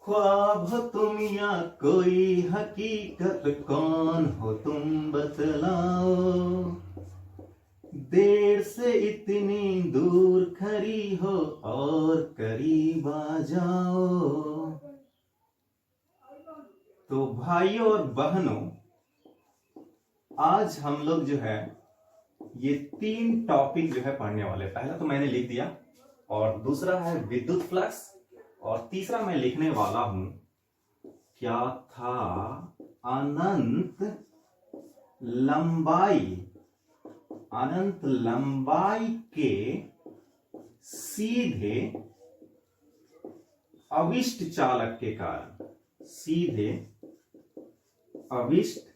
ख्वाब हो तुम या कोई हकीकत, कौन हो तुम बतलाओ। देर से इतनी दूर खड़ी हो और करीब आ जाओ। तो भाइयों और बहनों, आज हम लोग जो है ये 3 टॉपिक जो है पढ़ने वाले। पहला तो मैंने लिख दिया, और दूसरा है विद्युत फ्लक्स, और तीसरा मैं लिखने वाला हूं क्या था, अनंत लंबाई। अनंत लंबाई के सीधे अविष्ट चालक के कारण, सीधे अविष्ट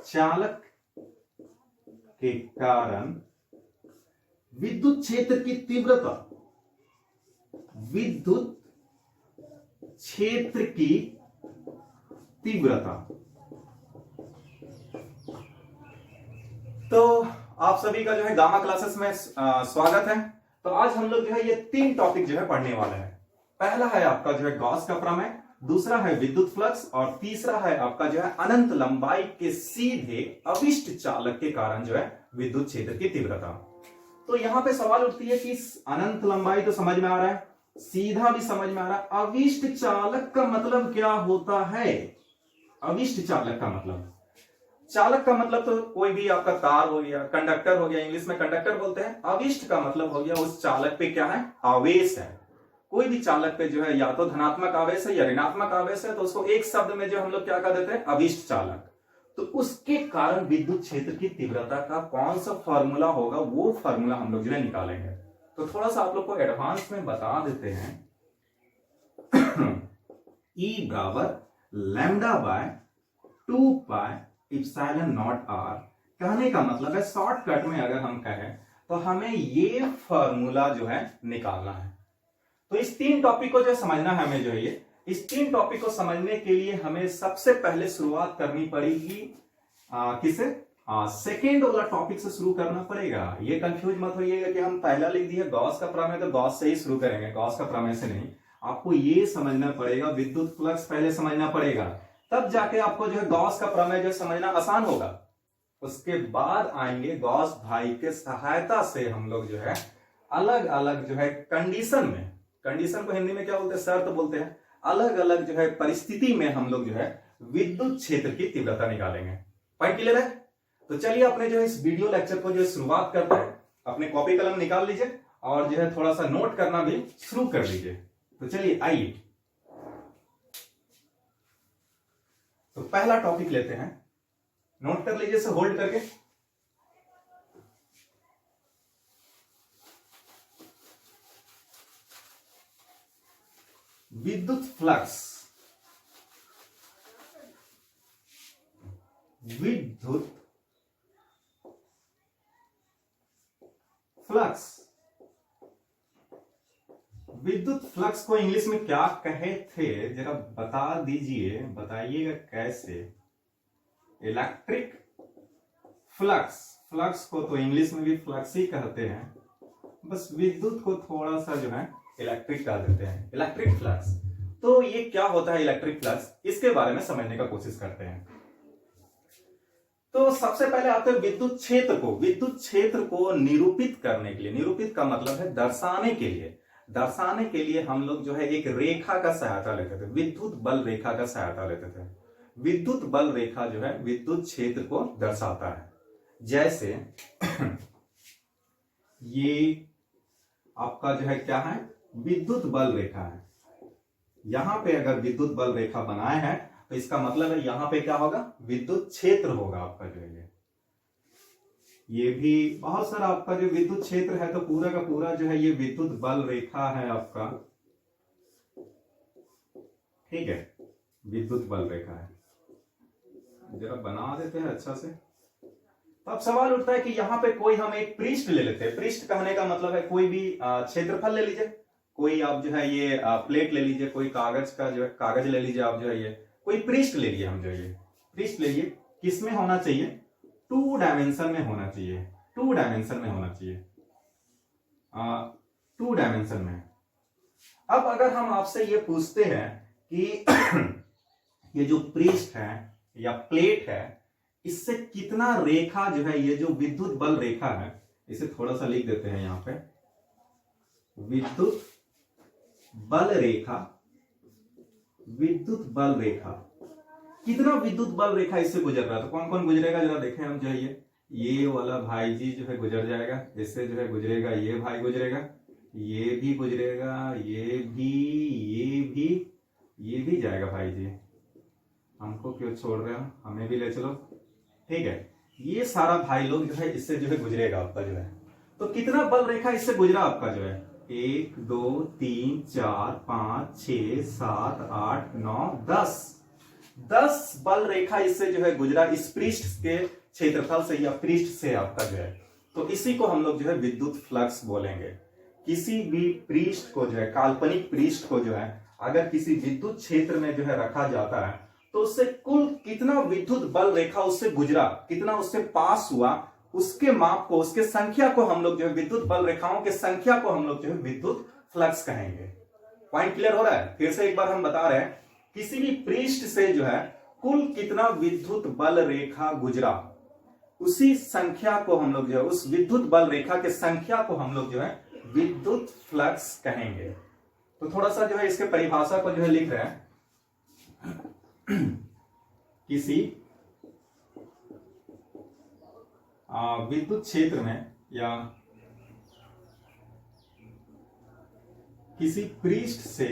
चालक के कारण विद्युत क्षेत्र की तीव्रता, विद्युत क्षेत्र की तीव्रता। तो आप सभी का जो है गामा क्लासेस में स्वागत है। तो आज हम लोग जो है ये 3 टॉपिक जो है पढ़ने वाले हैं। पहला है आपका जो है गॉस का प्रमेय, दूसरा है विद्युत फ्लक्स, और तीसरा है आपका जो है अनंत लंबाई के सीधे अविष्ट चालक के कारण जो है विद्युत क्षेत्र की तीव्रता। तो यहां पे सवाल उठती है कि अनंत लंबाई तो समझ में आ रहा है, सीधा भी समझ में आ रहा है, अविष्ट चालक का मतलब क्या होता है। अविष्ट चालक का मतलब, चालक का मतलब तो कोई भी आपका तार हो गया, कंडक्टर हो गया, इंग्लिश में कंडक्टर बोलते हैं। अविष्ट का मतलब हो गया उस चालक पे क्या है, आवेश है। कोई भी चालक पे जो है या तो धनात्मक आवेश है या ऋणात्मक आवेश है, तो उसको एक शब्द में जो हम लोग क्या कह देते हैं, अविष्ट चालक। तो उसके कारण विद्युत क्षेत्र की तीव्रता का कौन सा फॉर्मूला होगा, वो फॉर्मूला हम लोग जो है निकालेंगे। तो थोड़ा सा आप लोग को एडवांस में बता देते हैं। E बराबर lambda by 2 pi epsilon naught r. कहने का मतलब है, शॉर्टकट में अगर हम कहें तो हमें ये फॉर्मूला जो है निकालना है। तो इस 3 टॉपिक को जो समझना है हमें, जो है ये इस 3 टॉपिक को समझने के लिए हमें सबसे पहले शुरुआत करनी पड़ेगी किसे, सेकेंड वाला टॉपिक से शुरू करना पड़ेगा। ये कंफ्यूज मत होइएगा कि हम पहला लिख दिए गॉस का प्रमेय तो गॉस से ही शुरू करेंगे, गॉस का प्रमेय से नहीं। आपको ये समझना पड़ेगा, विद्युत फ्लक्स पहले समझना पड़ेगा, तब जाके आपको जो है गॉस का प्रमेय जो समझना आसान होगा। उसके बाद आएंगे गॉस भाई के सहायता से हम लोग जो है अलग अलग जो है कंडीशन में, कंडीशन को हिंदी में क्या बोलते हैं, शर्त बोलते हैं, अलग अलग जो है परिस्थिति में हम लोग जो है विद्युत क्षेत्र की तीव्रता निकालेंगे। पॉइंट क्लियर है? तो चलिए अपने जो है इस वीडियो लेक्चर को जो शुरुआत करते हैं। अपने कॉपी कलम निकाल लीजिए और जो है थोड़ा सा नोट करना भी शुरू कर लीजिए। तो चलिए आइए, तो पहला टॉपिक लेते हैं, नोट कर लीजिए, से होल्ड करके। विद्युत फ्लक्स, विद्युत फ्लक्स, विद्युत फ्लक्स को इंग्लिश में क्या कहे थे, जरा बता दीजिए, बताइएगा कैसे। इलेक्ट्रिक फ्लक्स, फ्लक्स को तो इंग्लिश में भी फ्लक्स ही कहते हैं, बस विद्युत को थोड़ा सा जो है इलेक्ट्रिक कह देते हैं, इलेक्ट्रिक फ्लक्स। तो ये क्या होता है इलेक्ट्रिक फ्लक्स, इसके बारे में समझने का कोशिश करते हैं। तो सबसे पहले आते हैं विद्युत क्षेत्र को। विद्युत क्षेत्र को निरूपित करने के लिए, निरूपित का मतलब है दर्शाने के लिए, दर्शाने के लिए हम लोग जो है एक रेखा का सहायता लेते थे, विद्युत बल रेखा का सहायता लेते थे। विद्युत बल रेखा जो है विद्युत क्षेत्र को दर्शाता है। जैसे ये आपका जो है क्या है, विद्युत बल रेखा है। यहां पे अगर विद्युत बल रेखा बनाए हैं तो इसका मतलब है यहां पे क्या होगा, विद्युत क्षेत्र होगा आपका जो है। ये भी बहुत सारा आपका जो विद्युत क्षेत्र है, तो पूरा का पूरा जो है ये विद्युत बल रेखा है आपका, ठीक है, विद्युत बल रेखा है। जरा बना देते हैं अच्छा से। तो अब सवाल उठता है कि यहाँ पे कोई हम एक पृष्ठ ले लेते हैं। पृष्ठ कहने का मतलब है कोई भी क्षेत्रफल ले लीजिए, कोई आप जो है ये प्लेट ले लीजिए, कोई कागज का जो है कागज ले लीजिए, आप जो है ये कोई पृष्ठ ले लीजिए, हम जो ये पृष्ठ ले लीजिए। किसमें होना चाहिए, 2 डायमेंशन में होना चाहिए, 2 डायमेंशन में होना चाहिए, 2 डायमेंशन में। अब अगर हम आपसे ये पूछते हैं कि ये जो पृष्ठ है या प्लेट है, इससे कितना रेखा जो है, ये जो विद्युत बल रेखा है, इसे थोड़ा सा लिख देते हैं यहां पे, विद्युत बल रेखा, विद्युत बल रेखा, कितना विद्युत बल रेखा इससे गुजर रहा है। तो कौन कौन गुजरेगा जरा देखें हम जो है, ये वाला भाई जी जो है गुजर जाएगा, इससे जो है गुजरेगा, ये भाई गुजरेगा, ये भी गुजरेगा, ये भी, ये भी, ये भी जाएगा भाई जी, हमको क्यों छोड़ रहे हो, हमें भी ले चलो, ठीक है। ये सारा भाई लोग जो है इससे जो है गुजरेगा आपका जो है। तो कितना बल रेखा इससे गुजरा आपका जो है, 1 2 3 4 5 6 7 8 9 10 बल रेखा इससे जो है गुजरा, इस पृष्ठ के क्षेत्रफल से या पृष्ठ से आपका जो है। तो इसी को हम लोग जो है विद्युत फ्लक्स बोलेंगे। किसी भी पृष्ठ को जो है, काल्पनिक पृष्ठ को जो है अगर किसी विद्युत क्षेत्र में जो है रखा जाता है, तो उससे कुल कितना विद्युत बल रेखा उससे गुजरा, कितना उससे पास हुआ, उसके माप को, उसके संख्या को हम लोग जो है, विद्युत बल रेखाओं के संख्या को हम लोग जो है विद्युत फ्लक्स कहेंगे। पॉइंट क्लियर हो रहा है? फिर से एक बार हम बता रहे हैं, किसी भी पृष्ठ से जो है कुल कितना विद्युत बल रेखा गुजरा, उसी संख्या को हम लोग जो है, उस विद्युत बल रेखा के संख्या को हम लोग जो है विद्युत फ्लक्स कहेंगे। तो थोड़ा सा जो है इसके परिभाषा को जो है लिख रहे हैं, किसी विद्युत क्षेत्र में या किसी पृष्ठ से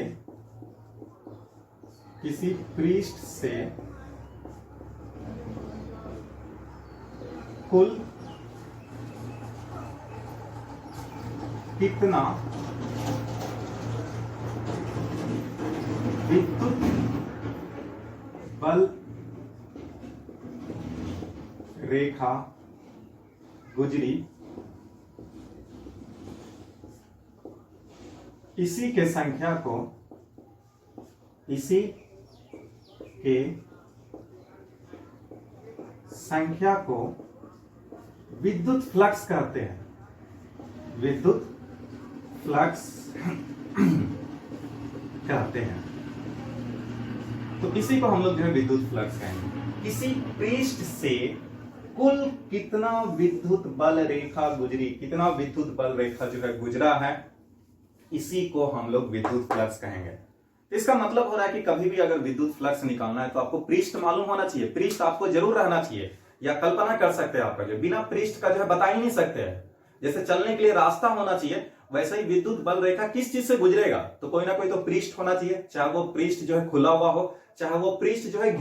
कुल कितना विद्युत बल रेखा गुजरी, इसी के संख्या को, इसी के संख्या को विद्युत फ्लक्स कहते हैं, विद्युत फ्लक्स कहते हैं। तो इसी को हम लोग जो है विद्युत फ्लक्स कहेंगे। किसी पृष्ठ से कुल कितना विद्युत बल रेखा गुजरी, कितना विद्युत बल रेखा जो है गुजरा है, इसी को हम लोग विद्युत फ्लक्स कहेंगे। इसका मतलब हो रहा है कि कभी भी अगर विद्युत फ्लक्स निकालना है तो आपको पृष्ठ मालूम होना चाहिए, पृष्ठ आपको जरूर रहना चाहिए, या कल्पना कर सकते हैं आपका जो, बिना पृष्ठ का जो है बता ही नहीं सकते हैं। जैसे चलने के लिए रास्ता होना चाहिए, वैसे ही विद्युत बल रेखा किस चीज से गुजरेगा, तो कोई ना कोई तो पृष्ठ होना चाहिए, चाहे वो पृष्ठ जो है खुला हुआ हो, चाहे वो पृष्ठ जो है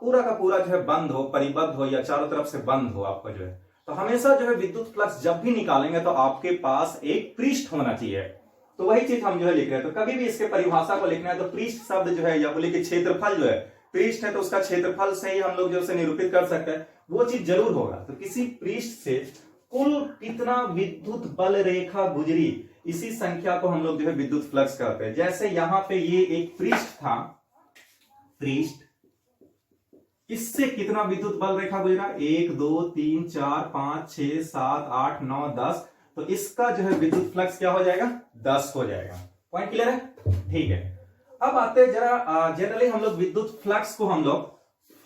पूरा का पूरा जो है बंद हो, परिबद्ध हो, या चारों तरफ से बंद हो आपका जो है। तो हमेशा जो है विद्युत फ्लक्स जब भी निकालेंगे तो आपके पास एक पृष्ठ होना चाहिए। तो वही चीज हम जो है लिख रहे हैं। तो कभी भी इसके परिभाषा को लिखना है तो पृष्ठ शब्द जो है, या बोले कि क्षेत्रफल जो है, पृष्ठ है तो उसका क्षेत्रफल से ही हम लोग जो है निरूपित कर सकते हैं, वो चीज जरूर होगा। तो किसी पृष्ठ से कुल कितना विद्युत बल रेखा गुजरी, इसी संख्या को हम लोग जो है विद्युत फ्लक्स कहते हैं। जैसे यहां पे ये एक पृष्ठ था, पृष्ठ, इससे कितना विद्युत बल रेखा गुजरा, 1 2 3 4 5 6 7 8 9 10, तो इसका जो है विद्युत फ्लक्स क्या हो जाएगा, 10 हो जाएगा। पॉइंट क्लियर है? ठीक है। अब आते हैं जरा, जनरली हम लोग विद्युत फ्लक्स को हम लोग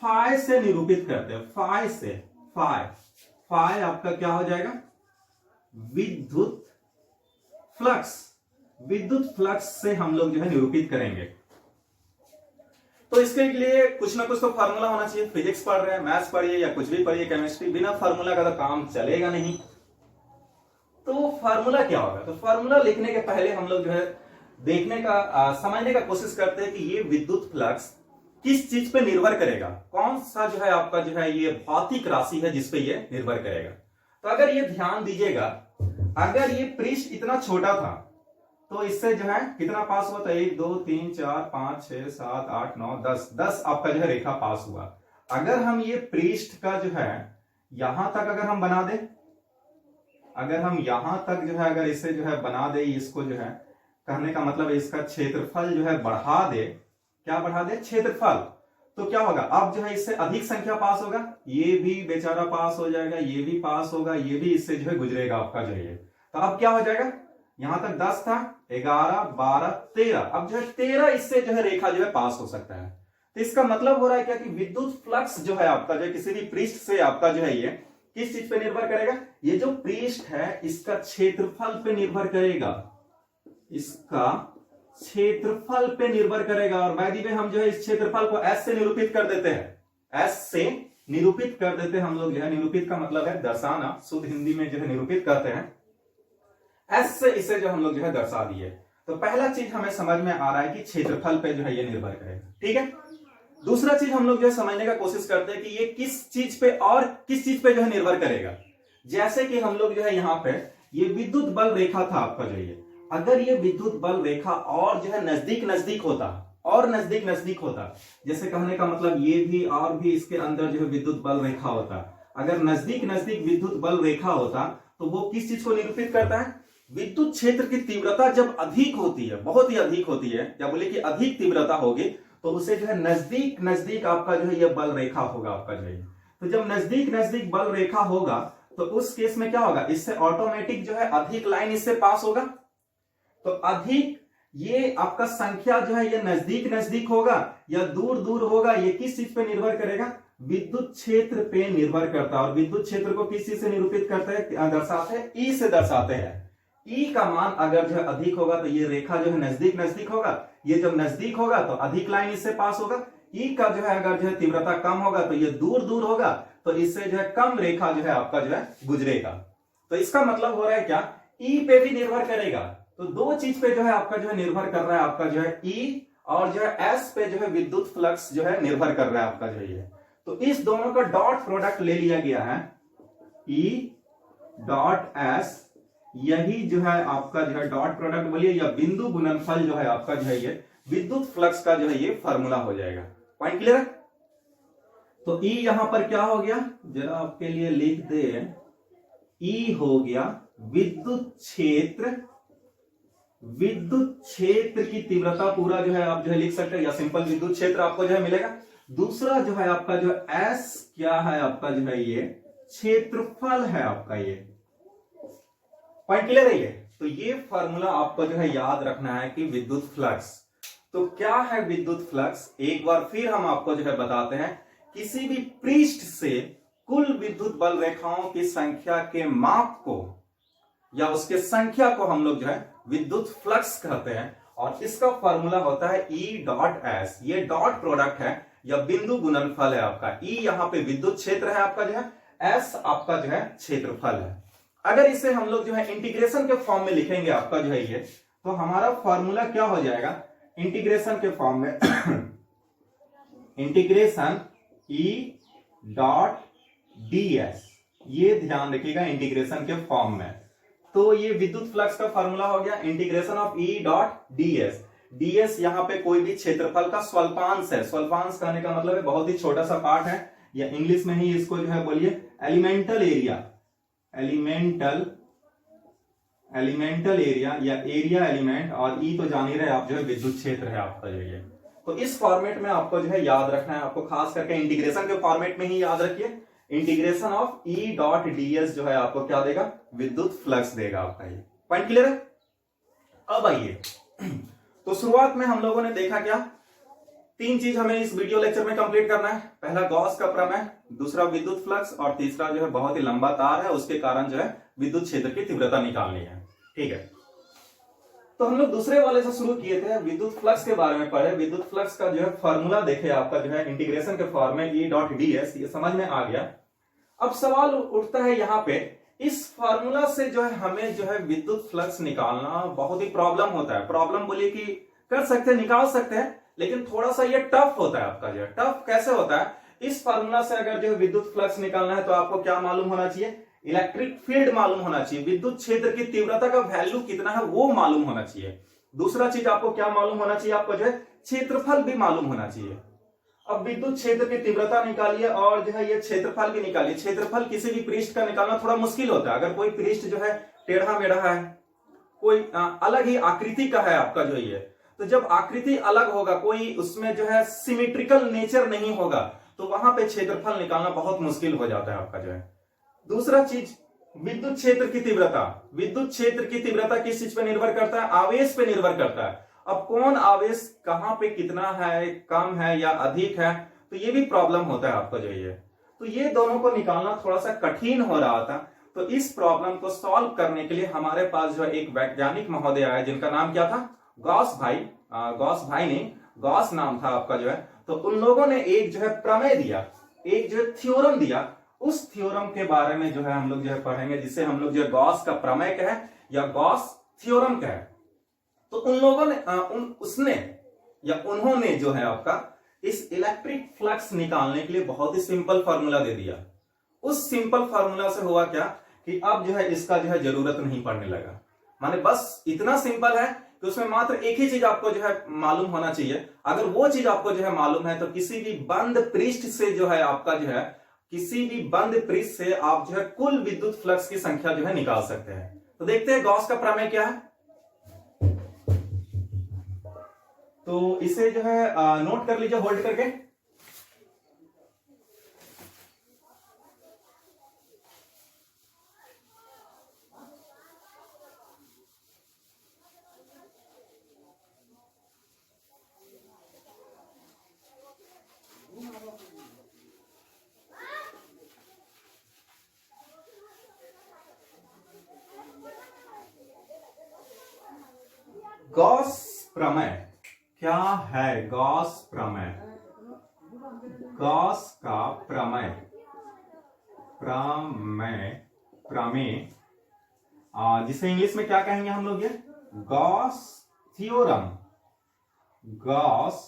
फाई से निरूपित करते हैं, फाई से, फाई आपका क्या हो जाएगा, विद्युत फ्लक्स, विद्युत फ्लक्स से हम लोग जो है निरूपित करेंगे। तो इसके लिए कुछ ना कुछ तो फार्मूला होना चाहिए। फिजिक्स पढ़ रहे हैं, मैथ्स पढ़िए या कुछ भी पढ़िए, केमिस्ट्री, बिना फार्मूला का तो काम चलेगा नहीं। तो फार्मूला क्या होगा, तो फार्मूला लिखने के पहले हम लोग जो है देखने का, समझने का कोशिश करते हैं कि ये विद्युत फ्लक्स किस चीज पे निर्भर करेगा, कौन सा जो है आपका जो है ये भौतिक राशि है जिसपे ये निर्भर करेगा। तो अगर ये ध्यान दीजिएगा, अगर ये पृष्ठ इतना छोटा था तो इससे जो है कितना पास हुआ था, 1 2 3 4 5 6 7 8 9 10 आपका जो है रेखा पास हुआ। अगर हम ये पृष्ठ का जो है यहां तक अगर हम बना दे, अगर हम यहां तक जो है अगर इसे जो है बना दे, इसको जो है कहने का मतलब इसका क्षेत्रफल जो है बढ़ा दे, क्या बढ़ा दे, क्षेत्रफल, तो क्या होगा, अब जो है इससे अधिक संख्या पास होगा, ये भी बेचारा पास हो जाएगा, ये भी पास होगा, ये भी इससे जो है गुजरेगा आपका जो है। तो अब क्या हो जाएगा, यहां तक 10 था, 11, 12, 13। अब जो है 13 इससे जो है रेखा जो है पास हो सकता है। तो इसका मतलब हो रहा है क्या कि विद्युत फ्लक्स जो है आपका, जो किसी भी पृष्ठ से आपका जो है ये किस चीज पे निर्भर करेगा, ये जो पृष्ठ है इसका क्षेत्रफल पे निर्भर करेगा, इसका क्षेत्रफल पे निर्भर करेगा। और बाय द वे हम जो है इस क्षेत्रफल को एस से निरूपित कर देते हैं, एस से निरूपित कर देते हैं हम लोग जो है। निरूपित का मतलब है दर्शाना, शुद्ध हिंदी में जो है निरूपित करते हैं, एस से इसे जो हम लोग जो है दर्शा दिए। तो पहला चीज हमें समझ में आ रहा है कि क्षेत्रफल पे जो है ये निर्भर करेगा, ठीक है। दूसरा चीज हम लोग जो है समझने का कोशिश करते हैं कि ये किस चीज पे और किस चीज पे जो है निर्भर करेगा। जैसे कि हम लोग जो है यहाँ पे ये विद्युत बल रेखा था आपका जो ये, अगर ये विद्युत बल रेखा और जो है नजदीक नजदीक होता और नजदीक नजदीक होता, जैसे कहने का मतलब ये भी और भी इसके अंदर जो है विद्युत बल रेखा होता, अगर नजदीक नजदीक विद्युत बल रेखा होता तो वो किस चीज को निरूपित करता है, विद्युत क्षेत्र की तीव्रता जब अधिक होती है, बहुत ही अधिक होती है, या बोले कि अधिक तीव्रता होगी, तो उसे जो है नजदीक नजदीक आपका जो है ये बल रेखा होगा आपका जो है। तो जब नजदीक नजदीक बल रेखा होगा तो उस केस में क्या होगा, इससे ऑटोमेटिक जो है अधिक लाइन इससे पास होगा। तो अधिक ये आपका संख्या जो है ये नजदीक नजदीक होगा या दूर दूर होगा, ये किस चीज पे निर्भर करेगा, विद्युत क्षेत्र पे निर्भर करता है। और विद्युत क्षेत्र को किस चीज से निरूपित करते हैं, दर्शाते हैं, ई से दर्शाते हैं। ई का मान अगर जो है अधिक होगा तो ये रेखा जो है नजदीक नजदीक होगा, ये जब नजदीक होगा तो अधिक लाइन इससे पास होगा। ई का जो है अगर जो है तीव्रता कम होगा तो ये दूर दूर होगा, तो इससे जो है कम रेखा जो है आपका जो है गुजरेगा। तो इसका मतलब हो रहा है क्या, ई पे भी निर्भर करेगा। तो दो चीज पे जो है आपका जो है निर्भर कर रहा है आपका जो है ई, और जो है एस पे जो है विद्युत फ्लक्स जो है निर्भर कर रहा है आपका जो है। तो इस दोनों का डॉट प्रोडक्ट ले लिया गया है, ई डॉट एस, यही जो है आपका जो है डॉट प्रोडक्ट बोलिए या बिंदु गुणनफल जो है आपका जो है ये विद्युत फ्लक्स का जो है ये फार्मूला हो जाएगा। पॉइंट क्लियर है। तो ई यहां पर क्या हो गया, जरा आपके लिए लिख दे, ई हो गया विद्युत क्षेत्र, विद्युत क्षेत्र की तीव्रता पूरा जो है आप जो है लिख सकते हैं, या सिंपल विद्युत क्षेत्र आपको जो है मिलेगा। दूसरा जो है आपका जो एस क्या है आपका जो है ये क्षेत्रफल है आपका ये। पॉइंट क्लियर है ये। तो ये फार्मूला आपको जो है याद रखना है कि विद्युत फ्लक्स, तो क्या है विद्युत फ्लक्स, एक बार फिर हम आपको जो है बताते हैं। किसी भी पृष्ठ से कुल विद्युत बल रेखाओं की संख्या के माप को या उसके संख्या को हम लोग जो है विद्युत फ्लक्स कहते हैं, और इसका फार्मूला होता है ई डॉट एस। ये डॉट प्रोडक्ट है या बिंदु गुणनफल है आपका। ई यहां पे विद्युत क्षेत्र है आपका जो है, एस आपका जो है क्षेत्रफल है। अगर इसे हम लोग जो है इंटीग्रेशन के फॉर्म में लिखेंगे आपका जो है ये, तो हमारा फॉर्मूला क्या हो जाएगा इंटीग्रेशन के फॉर्म में integration E dot D S, ये ध्यान रखिएगा इंटीग्रेशन के फॉर्म में। तो ये विद्युत फ्लक्स का फॉर्मूला हो गया integration of E dot D S. DS यहां पे कोई भी क्षेत्रफल का स्वल्पांश है। स्वल्पांश कहने का मतलब है बहुत ही छोटा सा पार्ट है, या इंग्लिश में ही इसको जो है बोलिए एलिमेंटल एरिया, एलिमेंटल एरिया या एरिया एलिमेंट, और ई तो जान ही रहे आप जो है विद्युत क्षेत्र है आपका जो ये। तो इस फॉर्मेट में आपको जो है याद रखना है, आपको खास करके इंटीग्रेशन के फॉर्मेट में ही याद रखिए। Integration of E dot DS जो है आपको क्या देगा, विद्युत फ्लक्स देगा आपका ये। पॉइंट क्लियर है। अब आइए, तो शुरुआत में हम लोगों ने देखा क्या, तीन चीज हमें इस वीडियो लेक्चर में कंप्लीट करना है। पहला गॉस का प्रमेय, दूसरा विद्युत फ्लक्स, और तीसरा जो है बहुत ही लंबा तार है उसके कारण जो है विद्युत क्षेत्र की तीव्रता निकालनी है। ठीक है, तो हम लोग दूसरे वाले से शुरू किए थे, विद्युत फ्लक्स के बारे में पढ़े। विद्युत फ्लक्स का जो है फॉर्मूला देखे आपका जो है इंटीग्रेशन के फॉर्म में ई डॉट डी एस, ये समझ में आ गया। अब सवाल उठता है यहाँ पे, इस फार्मूला से जो है हमें जो है विद्युत फ्लक्स निकालना बहुत ही प्रॉब्लम होता है। प्रॉब्लम बोलिए कि कर सकते हैं, निकाल सकते हैं, लेकिन थोड़ा सा ये टफ होता है आपका जो है। टफ कैसे होता है, इस फार्मूला से अगर जो है विद्युत फ्लक्स निकालना है तो आपको क्या मालूम होना चाहिए, इलेक्ट्रिक फील्ड मालूम होना चाहिए, विद्युत क्षेत्र की तीव्रता का वैल्यू कितना है वो मालूम होना चाहिए। दूसरा चीज आपको क्या मालूम होना चाहिए, आपको जो है क्षेत्रफल भी मालूम होना चाहिए। अब विद्युत क्षेत्र की तीव्रता निकालिए और जो है ये क्षेत्रफल भी निकालिए। क्षेत्रफल किसी भी पृष्ठ का निकालना थोड़ा मुश्किल होता है। अगर कोई पृष्ठ जो है टेढ़ा मेढ़ा है, कोई अलग ही आकृति का है आपका जो ये, तो जब आकृति अलग होगा, कोई उसमें जो है सिमेट्रिकल नेचर नहीं होगा, तो वहां पे क्षेत्रफल निकालना बहुत मुश्किल हो जाता है आपका जो है। दूसरा चीज विद्युत क्षेत्र की तीव्रता, विद्युत क्षेत्र की तीव्रता किस चीज पे निर्भर करता है? आवेश पे निर्भर करता है। अब कौन आवेश कहां पे कितना है, कम है या अधिक है, तो ये भी प्रॉब्लम होता है आपको जो ये। तो ये दोनों को निकालना थोड़ा सा कठिन हो रहा था। तो इस प्रॉब्लम को सॉल्व करने के लिए हमारे पास जो है एक वैज्ञानिक महोदय आए जिनका नाम क्या था? गॉस भाई। गॉस भाई नहीं, गॉस नाम था आपका जो है। तो उन लोगों ने एक जो है प्रमेय दिया, एक जो है थ्योरम दिया। उस थ्योरम के बारे में जो है हम लोग जो है पढ़ेंगे, जिसे हम लोग जो है गॉस का प्रमेय कहे या गॉस थ्योरम कहे। तो उन लोगों ने उसने या उन्होंने जो है आपका इस इलेक्ट्रिक फ्लक्स निकालने के लिए बहुत ही सिंपल फार्मूला दे दिया। उस सिंपल फार्मूला से हुआ क्या कि अब जो है इसका जो है जरूरत नहीं पड़ने लगा। माने बस इतना सिंपल है कि उसमें मात्र एक ही चीज आपको जो है मालूम होना चाहिए। अगर वो चीज आपको जो है मालूम है तो किसी भी बंद पृष्ठ से जो है आपका जो है, किसी भी बंद पृष्ठ से आप जो है कुल विद्युत फ्लक्स की संख्या जो है निकाल सकते हैं। तो देखते हैं गॉस का प्रमेय क्या है। तो इसे जो है नोट कर लीजिए होल्ड करके। गॉस प्रमेय क्या है? गॉस प्रमेय, गॉस का प्रमेय, प्रमेय, प्रमेय जिसे इंग्लिश में क्या कहेंगे हम लोग? ये गॉस थ्योरम, गॉस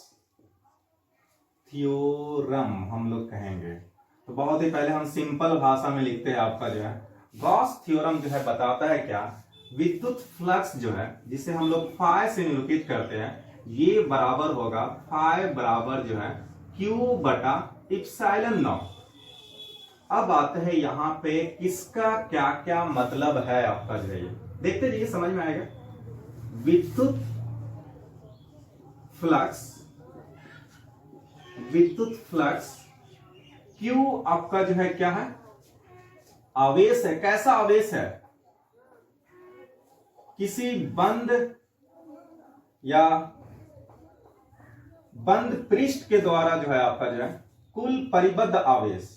थ्योरम हम लोग कहेंगे। तो बहुत ही पहले हम सिंपल भाषा में लिखते हैं आपका जो है गॉस थ्योरम जो है बताता है क्या? विद्युत फ्लक्स जो है जिसे हम लोग फाई से निरूपित करते हैं, ये बराबर होगा फाई बराबर जो है क्यू बटा इप्सिलॉन नॉट। अब आते हैं यहां पे किसका क्या क्या मतलब है आपका जो है, ये देखते जाइए समझ में आएगा। विद्युत फ्लक्स, विद्युत फ्लक्स क्यू आपका जो है क्या है? आवेश है। कैसा आवेश है? किसी बंद या बंद पृष्ठ के द्वारा जो है आपका जो है कुल परिबद्ध आवेश,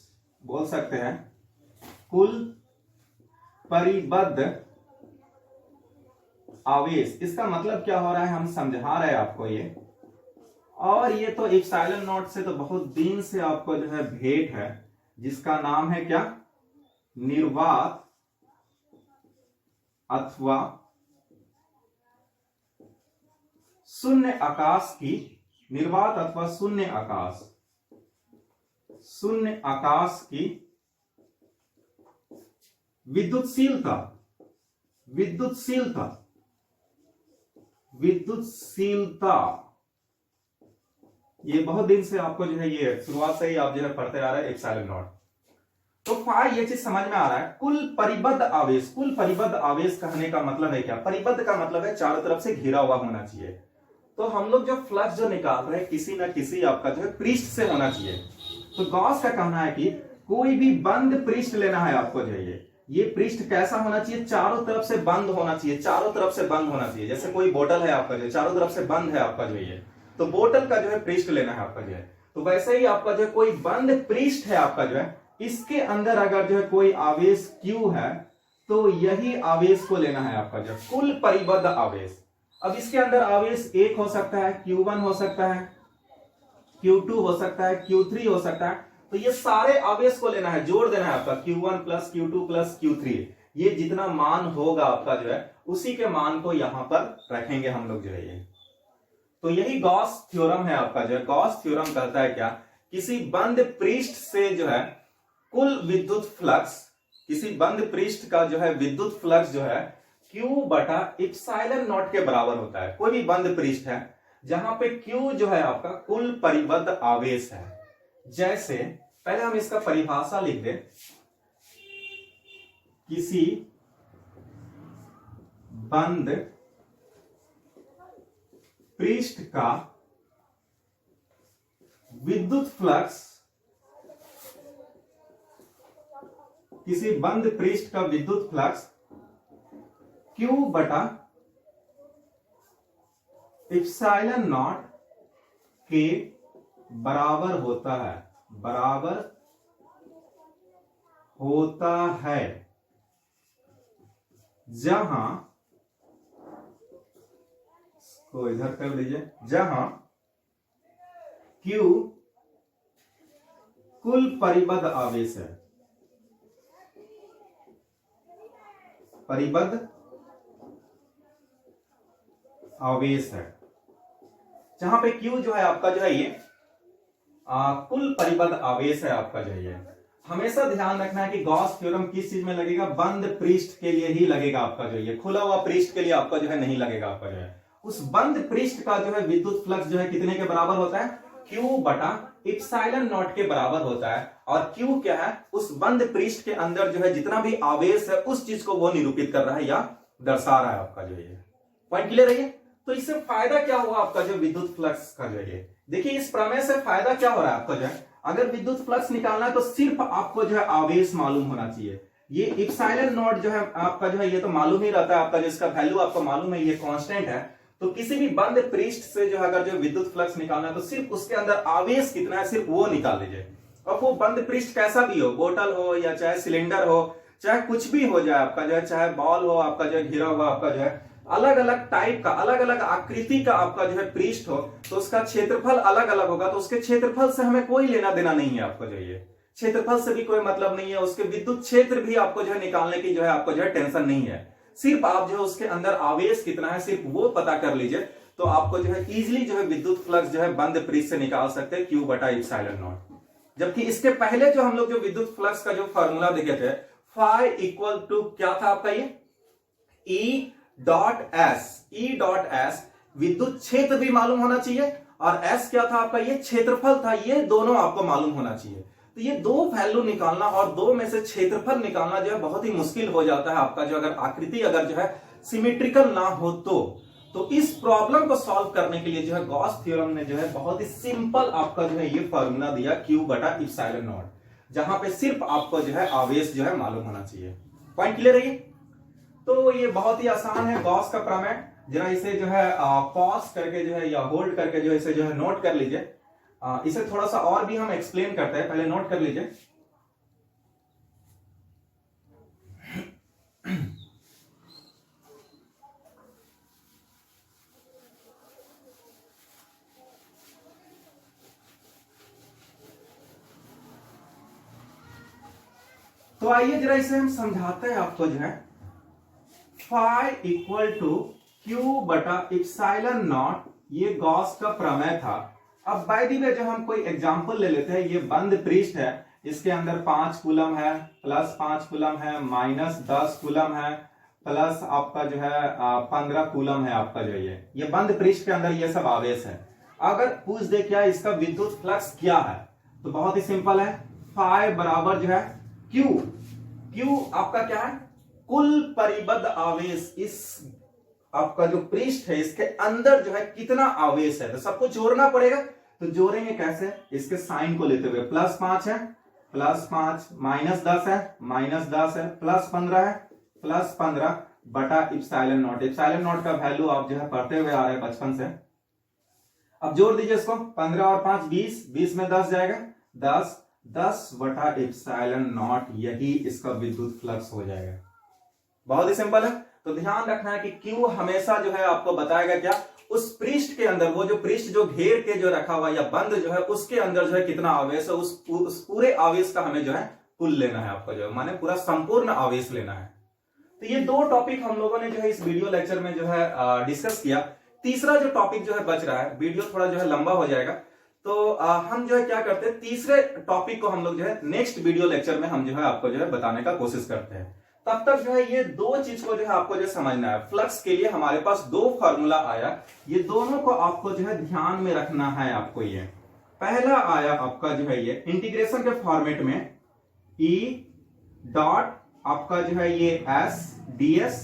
बोल सकते हैं कुल परिबद्ध आवेश। इसका मतलब क्या हो रहा है हम समझा रहे हैं आपको ये। और ये तो इप्सिलॉन नॉट से तो बहुत दिन से आपको जो है भेंट है, जिसका नाम है क्या? निर्वात अथवा शून्य आकाश की, निर्वात अथवा शून्य आकाश, शून्य आकाश की विद्युतशीलता, विद्युतशीलता, विद्युतशीलता। ये बहुत दिन से आपको जो है ये शुरुआत से ही आप जो है पढ़ते आ रहे हैं इप्सिलॉन नॉट। तो फाई ये चीज समझ में आ रहा है। कुल परिबद्ध आवेश, कुल परिबद्ध आवेश कहने का मतलब है क्या? परिबद्ध का मतलब है चारों तरफ से घिरा हुआ होना चाहिए। तो हम लोग जो फ्लक्स जो निकाल रहे हैं किसी ना किसी आपका जो है पृष्ठ से होना चाहिए। तो गॉस का कहना है कि कोई भी बंद पृष्ठ लेना है आपको जो है, ये पृष्ठ कैसा होना चाहिए? चारों तरफ से बंद होना चाहिए, चारों तरफ से बंद होना चाहिए। जैसे कोई बोतल है आपका जो चारों तरफ से बंद है आपका जो ये, तो बोतल का जो है पृष्ठ लेना है आपका जो है। तो वैसे ही आपका जो है कोई बंद पृष्ठ है आपका जो है, इसके अंदर अगर जो है कोई आवेश Q है तो यही आवेश को लेना है आपका जो कुल परिबद्ध आवेश। अब इसके अंदर आवेश एक हो सकता है, Q1 हो सकता है, Q2 हो सकता है, Q3 हो सकता है। तो ये सारे आवेश को लेना है, जोड़ देना है आपका Q1 plus Q2 plus Q3। ये जितना मान होगा आपका जो है उसी के मान को यहां पर रखेंगे हम लोग जो है ये। तो यही गॉस थ्योरम है आपका जो है। गॉस थ्योरम कहता है क्या? किसी बंद पृष्ठ से जो है कुल विद्युत फ्लक्स, किसी बंद पृष्ठ का जो है विद्युत फ्लक्स जो है Q बटा इप्सिलॉन नॉट के बराबर होता है। कोई भी बंद पृष्ठ है जहां पे Q जो है आपका कुल परिबद्ध आवेश है। जैसे पहले हम इसका परिभाषा लिख दें, किसी बंद पृष्ठ का विद्युत फ्लक्स किसी बंद पृष्ठ का विद्युत फ्लक्स Q बटा एप्सिलॉन नॉट के बराबर होता है जहां, इसको इधर कर लीजिए, जहां Q कुल परिबद्ध आवेश है, परिबद्ध आवेश है, जहां पे Q जो है आपका जो है ये कुल परिबद्ध आवेश है आपका जो है ये। हमेशा ध्यान रखना है कि गॉस थ्योरम किस चीज में लगेगा, बंद पृष्ठ के लिए ही लगेगा आपका जो ये, खुला हुआ पृष्ठ के लिए आपका जो है नहीं लगेगा आपका जो है। उस बंद पृष्ठ का जो है विद्युत फ्लक्स जो है कितने के बराबर होता है, Q बटा एप्सिलॉन नॉट के बराबर होता है। और Q क्या है, उस बंद पृष्ठ के अंदर जो है जितना भी आवेश है उस चीज को वो निरूपित कर रहा है या दर्शा रहा है आपका जो ये। पॉइंट क्लियर है ये? तो इससे फायदा क्या हुआ आपका जो विद्युत फ्लक्स का जो है, देखिए इस प्रमेय से फायदा क्या हो रहा है आपका जो है, अगर विद्युत फ्लक्स निकालना है तो सिर्फ आपको जो है आवेश मालूम होना चाहिए। ये एप्सिलॉन नॉट जो है आपका जो है ये तो मालूम ही रहता है आपका, जिसका वैल्यू आपको मालूम है, ये कांस्टेंट है। तो किसी भी बंद पृष्ठ से जो है अगर जो विद्युत फ्लक्स निकालना है तो सिर्फ उसके अंदर आवेश कितना है सिर्फ वो निकाल लीजिए। अब वो बंद पृष्ठ कैसा भी हो, बोतल हो या चाहे सिलेंडर हो, चाहे कुछ भी हो जाए आपका जो है, चाहे बॉल हो आपका जो है घिरा हुआ आपका जो है, अलग अलग टाइप का, अलग अलग आकृति का आपका जो है पृष्ठ हो, तो उसका क्षेत्रफल अलग अलग होगा। तो उसके क्षेत्रफल से हमें कोई लेना देना नहीं है आपको जो ये, क्षेत्रफल से भी कोई मतलब नहीं है, उसके विद्युत क्षेत्र भी आपको जो है निकालने की जो है आपको जो है टेंशन नहीं है। सिर्फ आप जो है उसके अंदर आवेश कितना है सिर्फ वो पता कर लीजिए, तो आपको जो है इजिली जो है विद्युत फ्लक्स जो है बंद पृष्ठ से निकाल सकते हैं Q बटा एप्सिलॉन नॉट। जबकि इसके पहले जो हम लोग जो विद्युत फ्लक्स का जो फॉर्मूला देखे थे, फाई इक्वल टू क्या था आपका ये, E डॉट एस, विद्युत क्षेत्र भी मालूम होना चाहिए, और S क्या था आपका, ये क्षेत्रफल था, ये दोनों आपको मालूम होना चाहिए। तो ये दो वैल्यू निकालना और दो में से क्षेत्रफल निकालना जो है बहुत ही मुश्किल हो जाता है आपका, जो अगर आकृति अगर जो है सिमेट्रिकल ना हो तो इस प्रॉब्लम को सॉल्व करने के लिए जो है गॉस थ्योरम ने जो है बहुत ही सिंपल आपका जो है ये फॉर्मूला दिया Q बटा एप्सिलॉन नॉट, जहां पे सिर्फ आपको जो है आवेश जो है मालूम होना चाहिए। पॉइंट क्लियर है? तो ये बहुत ही आसान है गॉस का प्रमेय। जरा इसे जो है पॉज करके जो है या होल्ड करके जो इसे जो है नोट कर लीजिए। इसे थोड़ा सा और भी हम एक्सप्लेन करते हैं, पहले नोट कर लीजिए। तो आइए जरा इसे हम समझाते हैं आपको जो है। फाई इक्वल टू Q बटा एप्सिलॉन नॉट, ये गॉस का प्रमेय था। अब बाय द वे जो हम कोई एग्जांपल ले लेते हैं, ये बंद पृष्ठ है, इसके अंदर 5 कूलम है, प्लस 5 कूलम है, माइनस 10 कूलम है, प्लस आपका जो है 15 कूलम है आपका जो ये बंद पृष्ठ के अंदर ये सब आवेश है। अगर पूछ दे क्या इसका विद्युत फ्लक्स क्या है, तो बहुत ही सिंपल है, फाई बराबर जो है Q आपका क्या है, कुल परिबद्ध आवेश, इस आपका जो पृष्ठ है इसके अंदर जो है कितना आवेश है, तो सबको जोड़ना पड़ेगा। तो जोड़ेंगे कैसे, इसके साइन को लेते हुए, प्लस 5 है, प्लस 5, माइनस 10 है, माइनस 10 है, प्लस 15 है, प्लस 15 बटा एप्सिलॉन नॉट। एप्सिलॉन नॉट का वैल्यू आप जो है पढ़ते हुए आ रहे हैं बचपन से। अब जोड़ दीजिए इसको, 15 और 5 20, 20 में 10 जाएगा, 10 बटा एप्सिलॉन नॉट, यही इसका विद्युत फ्लक्स हो जाएगा। बहुत ही सिंपल है। तो ध्यान रखना है कि Q हमेशा जो है आपको बताएगा क्या, उस पृष्ठ के अंदर, वो जो पृष्ठ जो घेर के जो रखा हुआ या बंद जो है उसके अंदर जो है कितना आवेश है, उस पूरे आवेश का हमें जो है कुल लेना है आपको, जो है माने पूरा संपूर्ण आवेश लेना है। तो ये दो टॉपिक हम लोगों ने जो है इस वीडियो लेक्चर में जो है डिस्कस किया। तीसरा जो टॉपिक जो है बच रहा है, वीडियो थोड़ा जो है लंबा हो जाएगा, तो हम जो है क्या करते हैं, तीसरे टॉपिक को हम लोग जो है नेक्स्ट वीडियो लेक्चर में हम जो है आपको जो है बताने का कोशिश करते हैं। तब तक जो है ये दो चीज को जो है आपको जो समझना है। फ्लक्स के लिए हमारे पास दो फॉर्मूला आया, ये दोनों को आपको जो है ध्यान में रखना है आपको। ये पहला आया आपका जो है ये इंटीग्रेशन के फॉर्मेट में E डॉट आपका जो है ये S ds,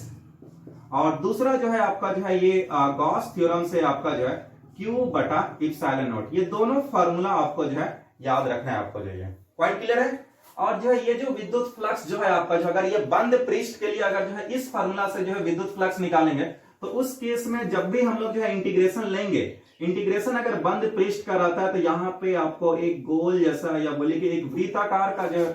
और दूसरा जो है आपका जो है ये गॉस थ्योरम से आपका जो है Q बटा एप्सिलॉन नॉट। ये दोनों फॉर्मूला आपको जो है याद रखना है आपको जो है। पॉइंट क्लियर है? और जो है ये जो विद्युत फ्लक्स जो है आपका, जो अगर ये बंद पृष्ठ के लिए अगर जो है इस फार्मूला से जो है विद्युत फ्लक्स निकालेंगे, तो उस केस में जब भी हम लोग जो है इंटीग्रेशन लेंगे, इंटीग्रेशन अगर बंद पृष्ठ का रहता है तो यहाँ पे आपको एक गोल जैसा या बोलिए कि एक वृत्ताकार का जो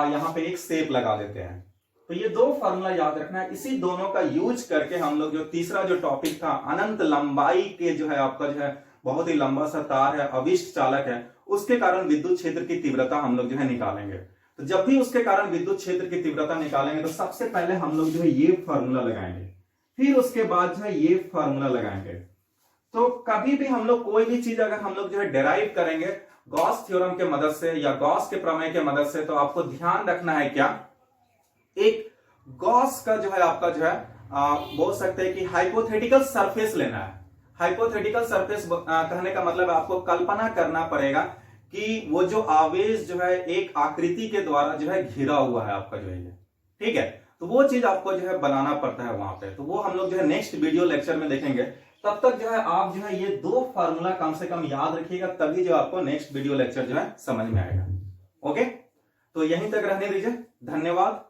यहाँ पे एक शेप लगा देते हैं। तो ये दो फार्मूला याद रखना है, इसी दोनों का यूज करके हम लोग जो तीसरा जो टॉपिक था अनंत लंबाई के जो है आपका जो है बहुत ही लंबा सा तार है, अविष्ट चालक है, उसके कारण विद्युत क्षेत्र की तीव्रता हम लोग जो है निकालेंगे। तो जब भी उसके कारण विद्युत क्षेत्र की तीव्रता निकालेंगे तो सबसे पहले हम लोग जो है ये फार्मूला लगाएंगे, फिर उसके बाद जो है ये फार्मूला लगाएंगे। तो कभी भी हम लोग कोई भी चीज अगर हम लोग जो है डेराइव करेंगे गॉस थ्योरम के मदद से या गॉस के प्रमेय के मदद से, तो आपको ध्यान रखना है क्या, एक गॉस का जो है आपका जो है बोल सकते हैं कि हाइपोथेटिकल सरफेस लेना है। हाइपोथेटिकल सरफेस कहने का मतलब आपको कल्पना करना पड़ेगा कि वो जो आवेश जो है एक आकृति के द्वारा जो है घिरा हुआ है आपका जो है ये, ठीक है। तो वो चीज आपको जो है बनाना पड़ता है वहां पे, तो वो हम लोग जो है नेक्स्ट वीडियो लेक्चर में देखेंगे। तब तक जो है आप जो है ये दो फार्मूला कम से कम याद रखिएगा, तभी जो आपको नेक्स्ट वीडियो लेक्चर जो है समझ में आएगा। ओके, तो यहीं तक रहने दीजिए, धन्यवाद।